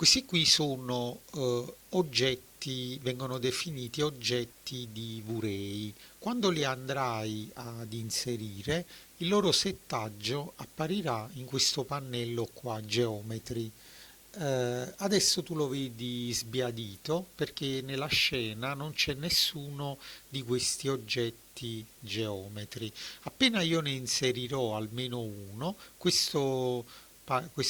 Questi qui sono oggetti, vengono definiti oggetti di V-Ray. Quando li andrai ad inserire, il loro settaggio apparirà in questo pannello qua, Geometry. Adesso tu lo vedi sbiadito perché nella scena non c'è nessuno di questi oggetti geometri. Appena io ne inserirò almeno uno, questo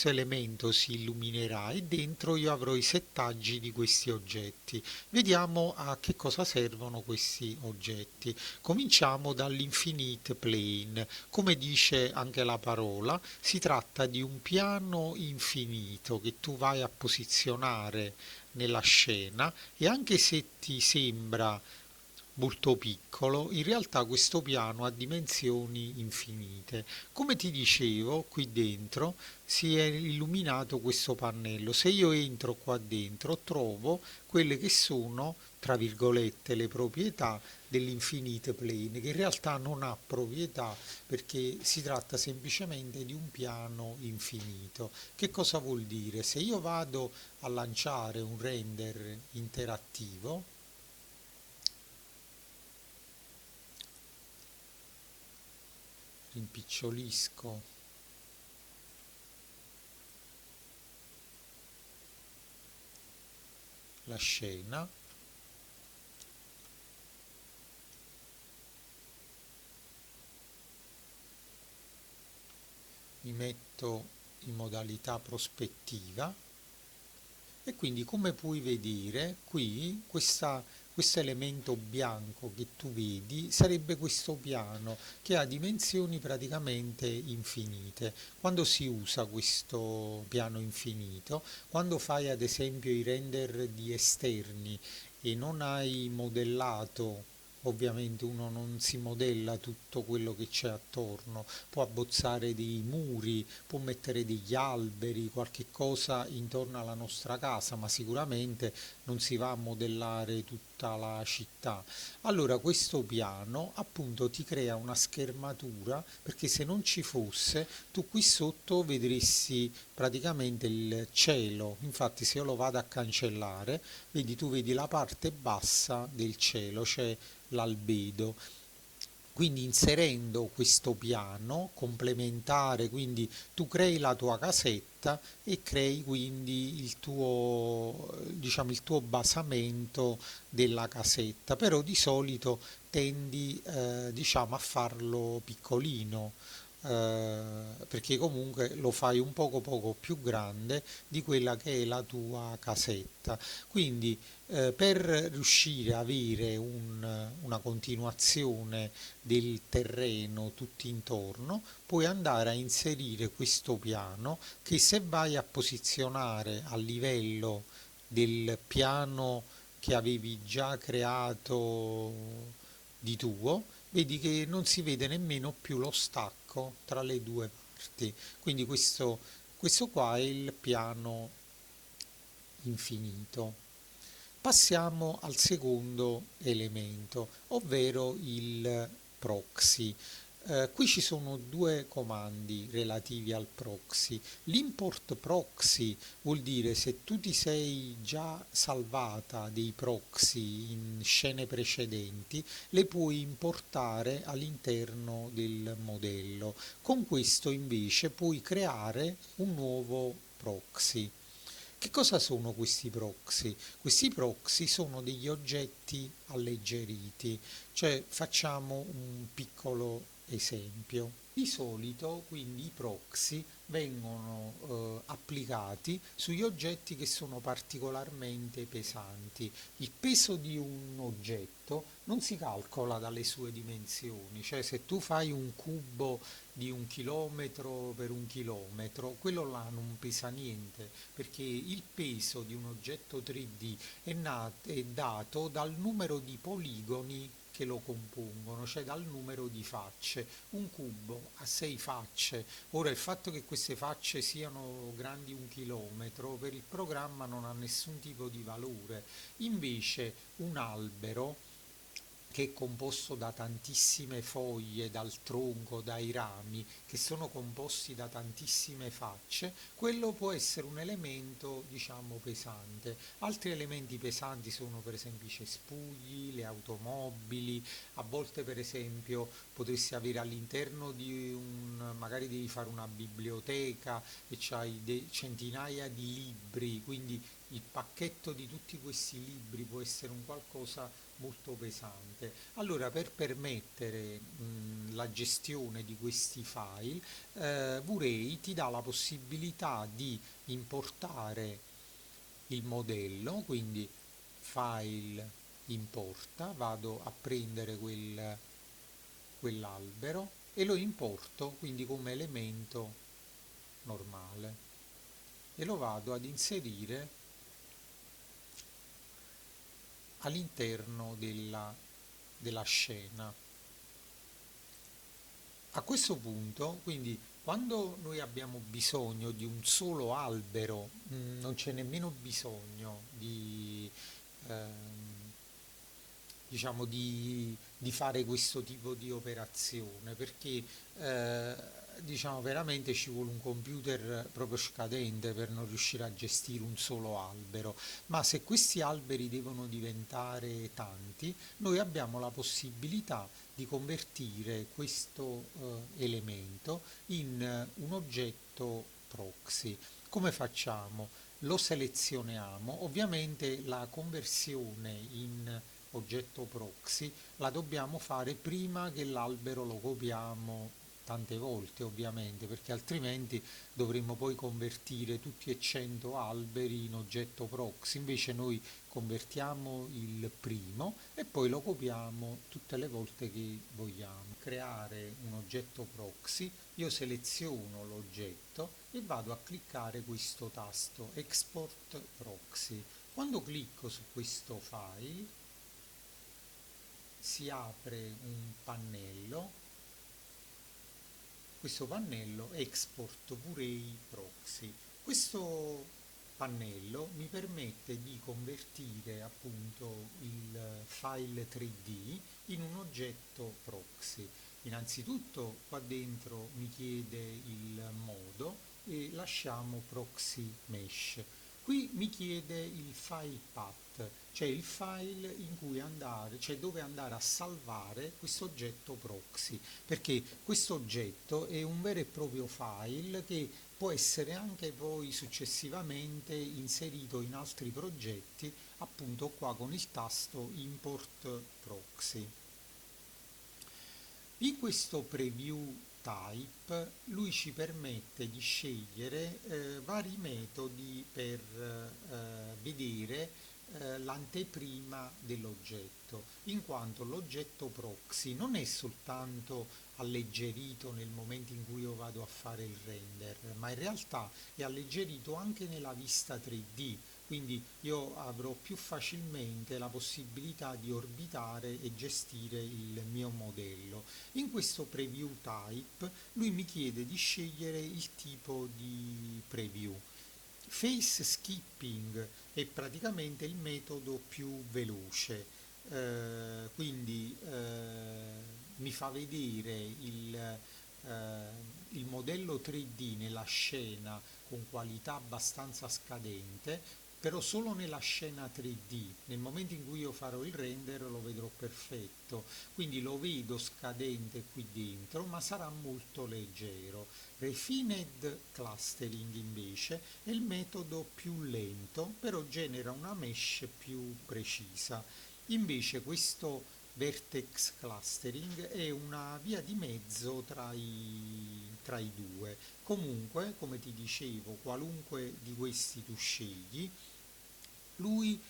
elemento si illuminerà e dentro io avrò i settaggi di questi oggetti. Vediamo a che cosa servono questi oggetti. Cominciamo dall'infinite plane. Come dice anche la parola, si tratta di un piano infinito che tu vai a posizionare nella scena e anche se ti sembra molto piccolo, in realtà questo piano ha dimensioni infinite. Come ti dicevo, qui dentro si è illuminato questo pannello. Se io entro qua dentro, trovo quelle che sono, tra virgolette, le proprietà dell'infinite plane, che in realtà non ha proprietà perché si tratta semplicemente di un piano infinito. Che cosa vuol dire? Se io vado a lanciare un render interattivo, rimpicciolisco la scena, mi metto in modalità prospettiva e quindi come puoi vedere qui questo elemento bianco che tu vedi sarebbe questo piano che ha dimensioni praticamente infinite. Quando si usa questo piano infinito? Quando fai ad esempio i render di esterni e non hai modellato, ovviamente uno non si modella tutto quello che c'è attorno, può abbozzare dei muri, può mettere degli alberi, qualche cosa intorno alla nostra casa, ma sicuramente non si va a modellare tutta la città. Allora questo piano appunto ti crea una schermatura perché se non ci fosse tu qui sotto vedresti praticamente il cielo. Infatti se io lo vado a cancellare, vedi tu vedi la parte bassa del cielo, cioè l'albedo. Quindi inserendo questo piano complementare, quindi tu crei la tua casetta e crei quindi diciamo, il tuo basamento della casetta, però di solito tendi diciamo, a farlo piccolino, perché comunque lo fai un poco più grande di quella che è la tua casetta. Quindi per riuscire a avere una continuazione del terreno tutto intorno, puoi andare a inserire questo piano che se vai a posizionare a livello del piano che avevi già creato di tuo, vedi che non si vede nemmeno più lo stacco tra le due parti. Quindi questo qua è il piano infinito. Passiamo al secondo elemento, ovvero il proxy. Qui ci sono due comandi relativi al proxy. L'import proxy vuol dire se tu ti sei già salvata dei proxy in scene precedenti, le puoi importare all'interno del modello. Con questo invece puoi creare un nuovo proxy. Che cosa sono questi proxy? Questi proxy sono degli oggetti alleggeriti, cioè facciamo un piccolo esempio. Di solito quindi i proxy vengono applicati sugli oggetti che sono particolarmente pesanti. Il peso di un oggetto non si calcola dalle sue dimensioni, cioè se tu fai un cubo di 1 chilometro per 1 chilometro, quello là non pesa niente, perché il peso di un oggetto 3D è dato dal numero di poligoni che lo compongono, cioè dal numero di facce. Un cubo ha 6 facce. Ora il fatto che queste facce siano grandi 1 chilometro per il programma non ha nessun tipo di valore. Invece un albero che è composto da tantissime foglie, dal tronco, dai rami, che sono composti da tantissime facce, quello può essere un elemento, diciamo, pesante. Altri elementi pesanti sono per esempio i cespugli, le automobili, a volte per esempio potresti avere all'interno di magari devi fare una biblioteca e c'hai centinaia di libri, quindi il pacchetto di tutti questi libri può essere un qualcosa molto pesante. Allora, per permettere la gestione di questi file, Vurei ti dà la possibilità di importare il modello, quindi file importa, vado a prendere quell'albero e lo importo quindi come elemento normale e lo vado ad inserire all'interno della scena. A questo punto, quindi, quando noi abbiamo bisogno di un solo albero, non c'è nemmeno bisogno ehm, diciamo, di fare questo tipo di operazione, perché diciamo, veramente ci vuole un computer proprio scadente per non riuscire a gestire un solo albero, ma se questi alberi devono diventare tanti, noi abbiamo la possibilità di convertire questo elemento in un oggetto proxy. Come facciamo? Lo selezioniamo, ovviamente la conversione in oggetto proxy la dobbiamo fare prima che l'albero lo copiamo tante volte ovviamente, perché altrimenti dovremmo poi convertire tutti e 100 alberi in oggetto proxy. Invece noi convertiamo il primo e poi lo copiamo tutte le volte che vogliamo. Creare un oggetto proxy, io seleziono l'oggetto e vado a cliccare questo tasto Export Proxy. Quando clicco su questo file si apre un pannello, questo pannello Export Vurei Proxy. Questo pannello mi permette di convertire appunto il file 3D in un oggetto proxy. Innanzitutto qua dentro mi chiede il modo e lasciamo proxy mesh. Qui mi chiede il file path, cioè il file in cui andare, cioè dove andare a salvare questo oggetto proxy, perché questo oggetto è un vero e proprio file che può essere anche poi successivamente inserito in altri progetti, appunto qua con il tasto Import Proxy. In questo preview type lui ci permette di scegliere vari metodi per vedere l'anteprima dell'oggetto, in quanto l'oggetto proxy non è soltanto alleggerito nel momento in cui io vado a fare il render, ma in realtà è alleggerito anche nella vista 3D, quindi io avrò più facilmente la possibilità di orbitare e gestire il mio modello. In questo preview type lui mi chiede di scegliere il tipo di preview. Face skipping è praticamente il metodo più veloce, quindi mi fa vedere il modello 3D nella scena con qualità abbastanza scadente, però solo nella scena 3D. Nel momento in cui io farò il render lo vedrò perfetto, quindi lo vedo scadente qui dentro, ma sarà molto leggero. Refined clustering invece è il metodo più lento, però genera una mesh più precisa. Invece questo vertex clustering è una via di mezzo tra i due. Comunque, come ti dicevo, qualunque di questi tu scegli, lui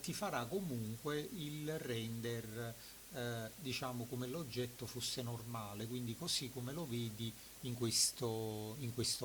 ti farà comunque il render, diciamo come l'oggetto fosse normale, quindi così come lo vedi in questo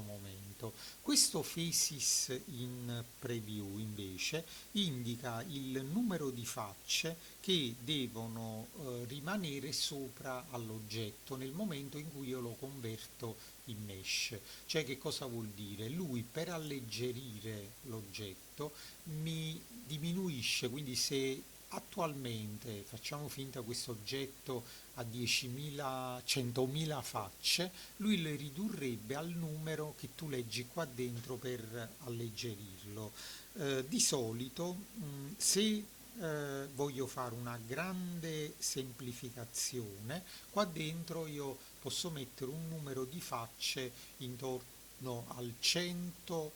momento. Questo Faces in Preview invece indica il numero di facce che devono rimanere sopra all'oggetto nel momento in cui io lo converto in mesh. Cioè che cosa vuol dire? Lui per alleggerire l'oggetto mi diminuisce, quindi se attualmente facciamo finta questo oggetto a 10.000, 100.000 facce, lui le ridurrebbe al numero che tu leggi qua dentro per alleggerirlo. Di solito, se voglio fare una grande semplificazione, qua dentro io posso mettere un numero di facce intorno al 100,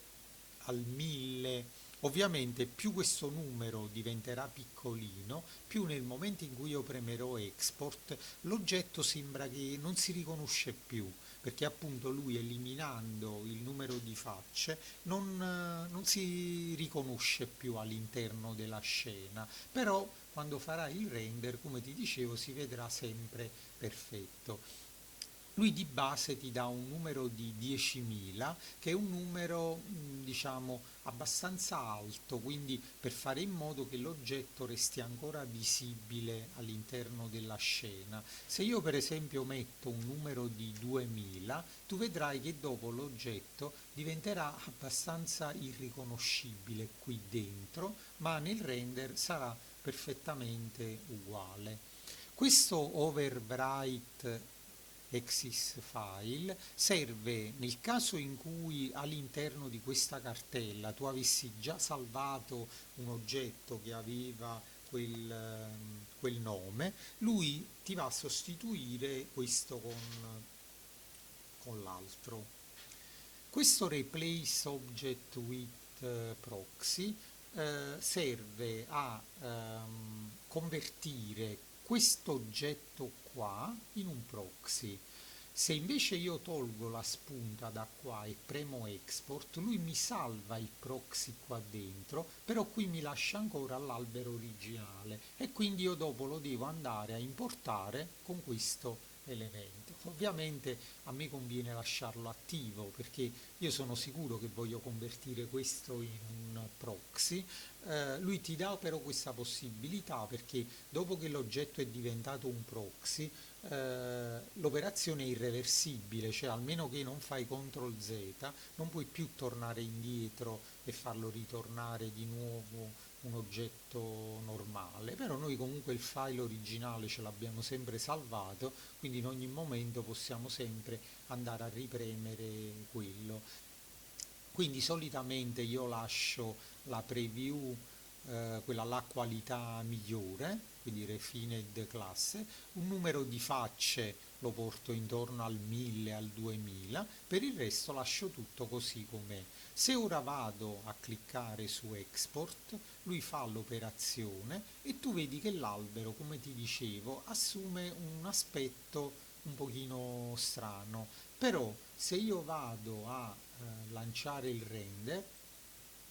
al 1000. Ovviamente più questo numero diventerà piccolino, più nel momento in cui io premerò export, l'oggetto sembra che non si riconosce più, perché appunto lui eliminando il numero di facce non si riconosce più all'interno della scena, però quando farà il render, come ti dicevo, si vedrà sempre perfetto. Lui di base ti dà un numero di 10.000, che è un numero, diciamo, abbastanza alto, quindi per fare in modo che l'oggetto resti ancora visibile all'interno della scena. Se io per esempio metto un numero di 2.000, tu vedrai che dopo l'oggetto diventerà abbastanza irriconoscibile qui dentro, ma nel render sarà perfettamente uguale. Questo overwrite exis file serve nel caso in cui all'interno di questa cartella tu avessi già salvato un oggetto che aveva quel nome, lui ti va a sostituire questo con l'altro. Questo replace object with proxy serve a convertire questo oggetto qua in un proxy. Se invece io tolgo la spunta da qua e premo export, lui mi salva il proxy qua dentro, però qui mi lascia ancora l'albero originale e quindi io dopo lo devo andare a importare con questo elemento. Ovviamente a me conviene lasciarlo attivo perché io sono sicuro che voglio convertire questo in un proxy. Lui ti dà però questa possibilità perché dopo che l'oggetto è diventato un proxy, l'operazione è irreversibile, cioè almeno che non fai CTRL Z, non puoi più tornare indietro e farlo ritornare di nuovo un oggetto normale, però noi comunque il file originale ce l'abbiamo sempre salvato, quindi in ogni momento possiamo sempre andare a ripremere quello. Quindi solitamente io lascio la preview, quella là qualità migliore, quindi refined classe, un numero di facce lo porto intorno al 1000, al 2000, per il resto lascio tutto così com'è. Se ora vado a cliccare su export, lui fa l'operazione e tu vedi che l'albero, come ti dicevo, assume un aspetto un pochino strano, però se io vado a lanciare il render,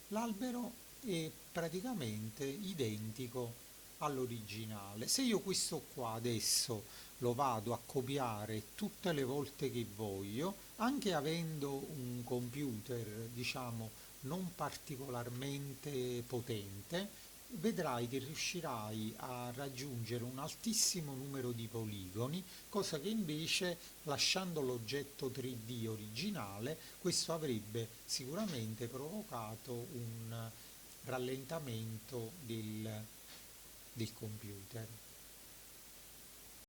l'albero è praticamente identico all'originale. Se io questo qua adesso lo vado a copiare tutte le volte che voglio, anche avendo un computer, diciamo, non particolarmente potente, vedrai che riuscirai a raggiungere un altissimo numero di poligoni, cosa che invece lasciando l'oggetto 3D originale, questo avrebbe sicuramente provocato un rallentamento del computer.